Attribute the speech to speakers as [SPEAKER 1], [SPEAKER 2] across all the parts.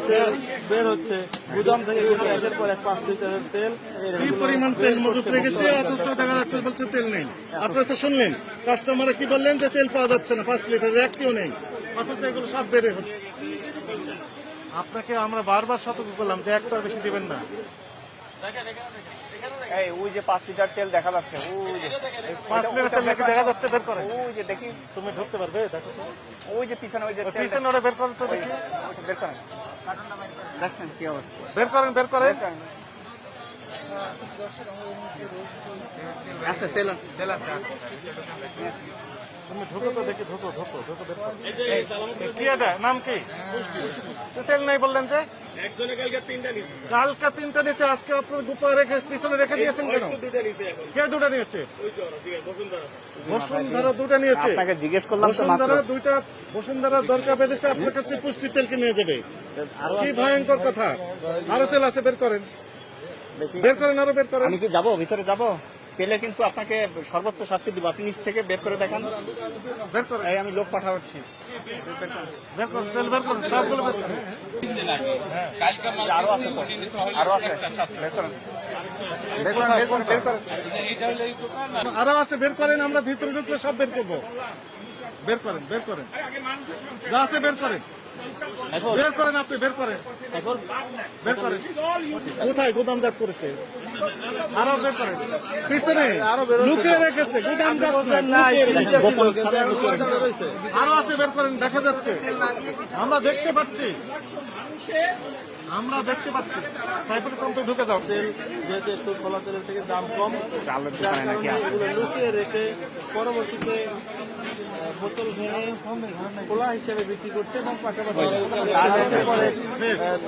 [SPEAKER 1] তেল বের হচ্ছে গুদাম থেকে, কিন্তু একের পর এক 5 লিটারের তেল।
[SPEAKER 2] কি পরিমাণ তেল মজুত রেখেছে, অথচ দেখা যাচ্ছে বলছে তেল নেই। আপনারা তো শুনলেন কাস্টমার কি বললেন যে তেল পাওয়া যাচ্ছে না, 5 লিটারের একটিও নেই, অথচ এগুলো সব বেড়ে হচ্ছে। আপনাকে আমরা বারবার সতর্ক করলাম যে একটার বেশি দিবেন না।
[SPEAKER 3] এই ওই যে 5 লিটার তেল দেখা যাচ্ছে, ওই যে
[SPEAKER 2] 5 লিটার তেল নাকি দেখা যাচ্ছে, বের করে।
[SPEAKER 3] ওই যে দেখি,
[SPEAKER 2] তুমি ঢুকতে পারবে? দেখো তো।
[SPEAKER 3] ওই যে পিছনে, ওই যে
[SPEAKER 2] পিছনে ওটা বের করেন তো দেখি।
[SPEAKER 3] ওইটা বের করেন, দেখছেন কি অবস্থা?
[SPEAKER 2] বের করেন, বের করেন।
[SPEAKER 3] আছে তেল, আছে তেল, আছে।
[SPEAKER 2] তুমি ঢুকো তো দেখি, ঢুকো ঢুকো ঢুকো, বের করো। কি এটা নাম কি? তেল নাই বললেন যে? কালকে 3টা নিচে, আজকে আপনার গুপা রেখে পিছনে রেখে দিয়েছেন কেন? কে 2টা নিয়েছে? বসুন্ধরা 2টা নিয়েছে।
[SPEAKER 3] আপনাকে জিজ্ঞেস করলাম তো মাত্র।
[SPEAKER 2] বসুন্ধরা 2টা, বসুন্ধরার দরকার বেঁধেছে, আপনার কাছে পুষ্টি তেলকে নিয়ে যাবে। কি ভয়ঙ্কর কথা। আরো তেল আছে, বের করেন, বের করেন, আরো বের করেন।
[SPEAKER 3] আমি কি যাবো ভিতরে, যাবো? পেলে কিন্তু আপনাকে সর্বোচ্চ শাস্তি দিব। আপনি নিচ থেকে বের করে দেখান,
[SPEAKER 2] বের করেন।
[SPEAKER 3] এই আমি লোক পাঠাচ্ছি।
[SPEAKER 2] বের করেন, তেল বের করেন, সবগুলো বের করেন।
[SPEAKER 3] আরো আছে তো, আরো আছে, বের করেন, বের করেন, বের করেন, বের করেন।
[SPEAKER 2] আরো আছে, বের করেন। আমরা ভিতরে ঢুকলে সব বের করবো। বের করেন, বের করেন, যা আছে বের করেন, বের করেন, আপনি বের করেন, বের করেন। কোথায় গুদামজাত করেছে? আরো বের করেন, পিছনে লুকিয়ে রেখেছে গুদামজাত নাই। আরো আছে, বের করেন, দেখা যাচ্ছে, আমরা দেখতে পাচ্ছি, আমরা দেখতে পাচ্ছি। সাইফুল ইসলাম তো ঢুকে যাও।
[SPEAKER 1] তেল যেহেতু একটু খোলা তেলের থেকে দাম কম,
[SPEAKER 3] চালের
[SPEAKER 1] যার
[SPEAKER 3] দোকানে নাকি
[SPEAKER 1] কারণে
[SPEAKER 3] আছে?
[SPEAKER 1] এগুলো লুকিয়ে রেখে পরবর্তীতে বোতল ভেঙে খোলা হিসেবে বিক্রি করছে, এবং পাশাপাশি একের পর এক,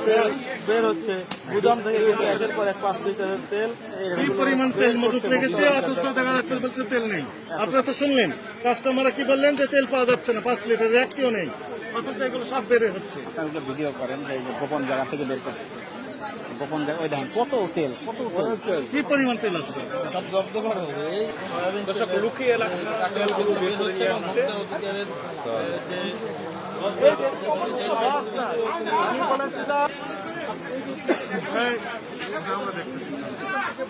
[SPEAKER 1] তেল বের হচ্ছে গুদাম থেকে, কিন্তু একের পর এক 5 লিটারের তেল।
[SPEAKER 2] কি পরিমাণ তেল মজুত রেখেছে, অথচ দেখা যাচ্ছে বলছে তেল নেই। আপনারা তো শুনলেন কাস্টমার কি বললেন যে তেল পাওয়া যাচ্ছে না, 5 লিটারের একটিও নেই, অথচ এগুলো সব বেড়ে হচ্ছে।
[SPEAKER 3] আপনারা ভিডিও করেন যে এই যে গোপন জায়গা থেকে বের করছে, গোপন জায়গা। ওই দেখেন কত তেল, কত তেল,
[SPEAKER 2] কি পরিমাণ তেল আছে।
[SPEAKER 1] সব জব্দ করা হবে। এই
[SPEAKER 4] লুকিয়ে তেলগুলো বের করে নিয়ে আসছে।
[SPEAKER 2] আমরা দেখতেছি।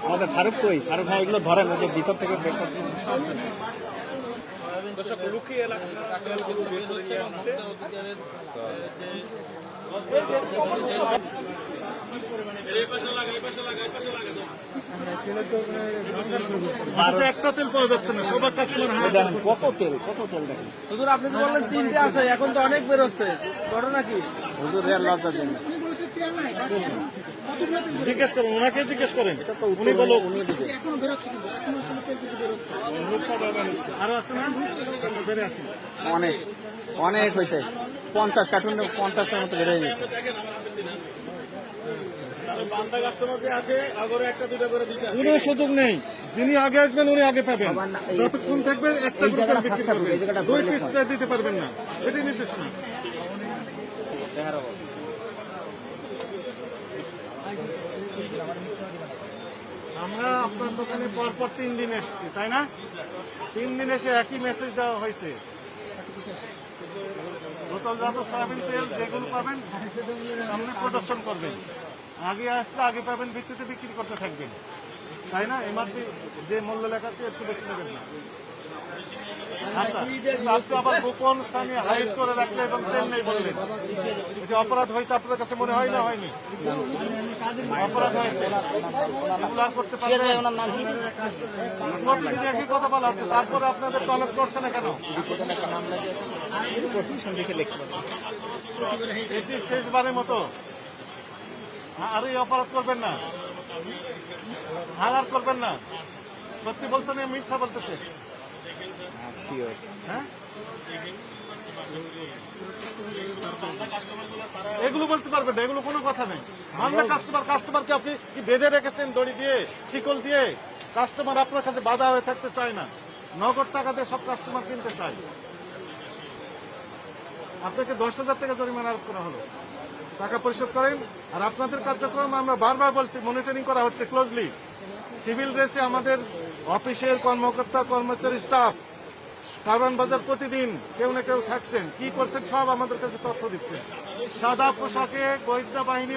[SPEAKER 3] আমাদের ফারুক কই? ফারুক ভাই এগুলো ধরেন, ওই যে ভিতর থেকে বের করছে।
[SPEAKER 4] লুকিয়ে তেলগুলো বের করে নিয়ে আসছে।
[SPEAKER 2] অথচ একটা তেল পাওয়া যাচ্ছে না, সবার কাস্টমার
[SPEAKER 3] দেখেন কত তেল, কত তেল দেখেন।
[SPEAKER 1] হুজুর, আপনি তো বললেন 3টে আছে, এখন তো অনেক বেরোচ্ছে, ঘটনা কি?
[SPEAKER 3] হুজুর এর লজ্জার জন্য
[SPEAKER 2] জিজ্ঞেস করেন, ওনাকে জিজ্ঞেস করেন, উনি বলো। আরো আছে না? আচ্ছা, বেড়ে আসি।
[SPEAKER 3] অনেক অনেক হয়েছে, 50 কার্টুন, 50টার মতো বের হয়ে গেছে।
[SPEAKER 2] কোনো সুযোগ নেই, যিনি আগে আসবেন উনি আগে পাবেন। যতক্ষণ থাকবে একটা করে বিক্রি করবেন, 2 পিস দিতে পারবেন না, এটাই নির্দেশনা। আমরা আপনার দোকানে পরপর 3 দিন এসেছি, তাই না? 3 দিন এসে একই মেসেজ দেওয়া হয়েছে। বোতলজাত সয়াবিন তেল যেগুলো পাবেন সামনে প্রদর্শন করবেন, আগে আসলে আগে পাবেন, ভিত্তিতে বিক্রি করতে থাকবেন, তাই না? এমআরপি যে মূল্য লেখা আছে এর চেয়ে বেশি নেবেন না। আচ্ছা, আপনি আবার গোপন স্থানে হাইড করে রাখলে এবং তেল নেই বললেন, এটা অপরাধ হয়েছে আপনার কাছে মনে হয় না? হয়নি? অপরাধ হয়েছে, এগুলো আর করতে পারবেন? প্রতিদিন একই কথা বলা হচ্ছে, তারপরে আপনাদের টলেট করছে না কেন? এটি শেষবারের মতো, আর এই অপরাধ করবেন না, আর করবেন না। সত্যি বলছেন, মিথ্যা বলতেছে? হ্যাঁ, এগুলো বলতে পারবেন না, এগুলো কোনো কথা নেই। আমরা কাস্টমারকে আপনি কি বেঁধে রেখেছেন দড়ি দিয়ে, শিকল দিয়ে? কাস্টমার আপনার কাছে বাধা হয়ে থাকতে চায় না, নগদ টাকা দিয়ে সব কাস্টমার কিনতে চায়। আপনাকে 10,000 টাকা জরিমানা আরোপ করা হলো, টাকা পরিশোধ করেন। আর আপনাদের কার্যক্রম আমরা বারবার বলছি, মনিটরিং করা হচ্ছে ক্লোজলি। সিভিল ড্রেসে আমাদের অফিসের কর্মকর্তা, কর্মচারী, স্টাফ কারওয়ান বাজার প্রতিদিন কেউ না কেউ থাকছেন, কি করছেন সব আমাদের কাছে তথ্য দিচ্ছেন। সাদা পোশাকে গোয়েন্দা বাহিনী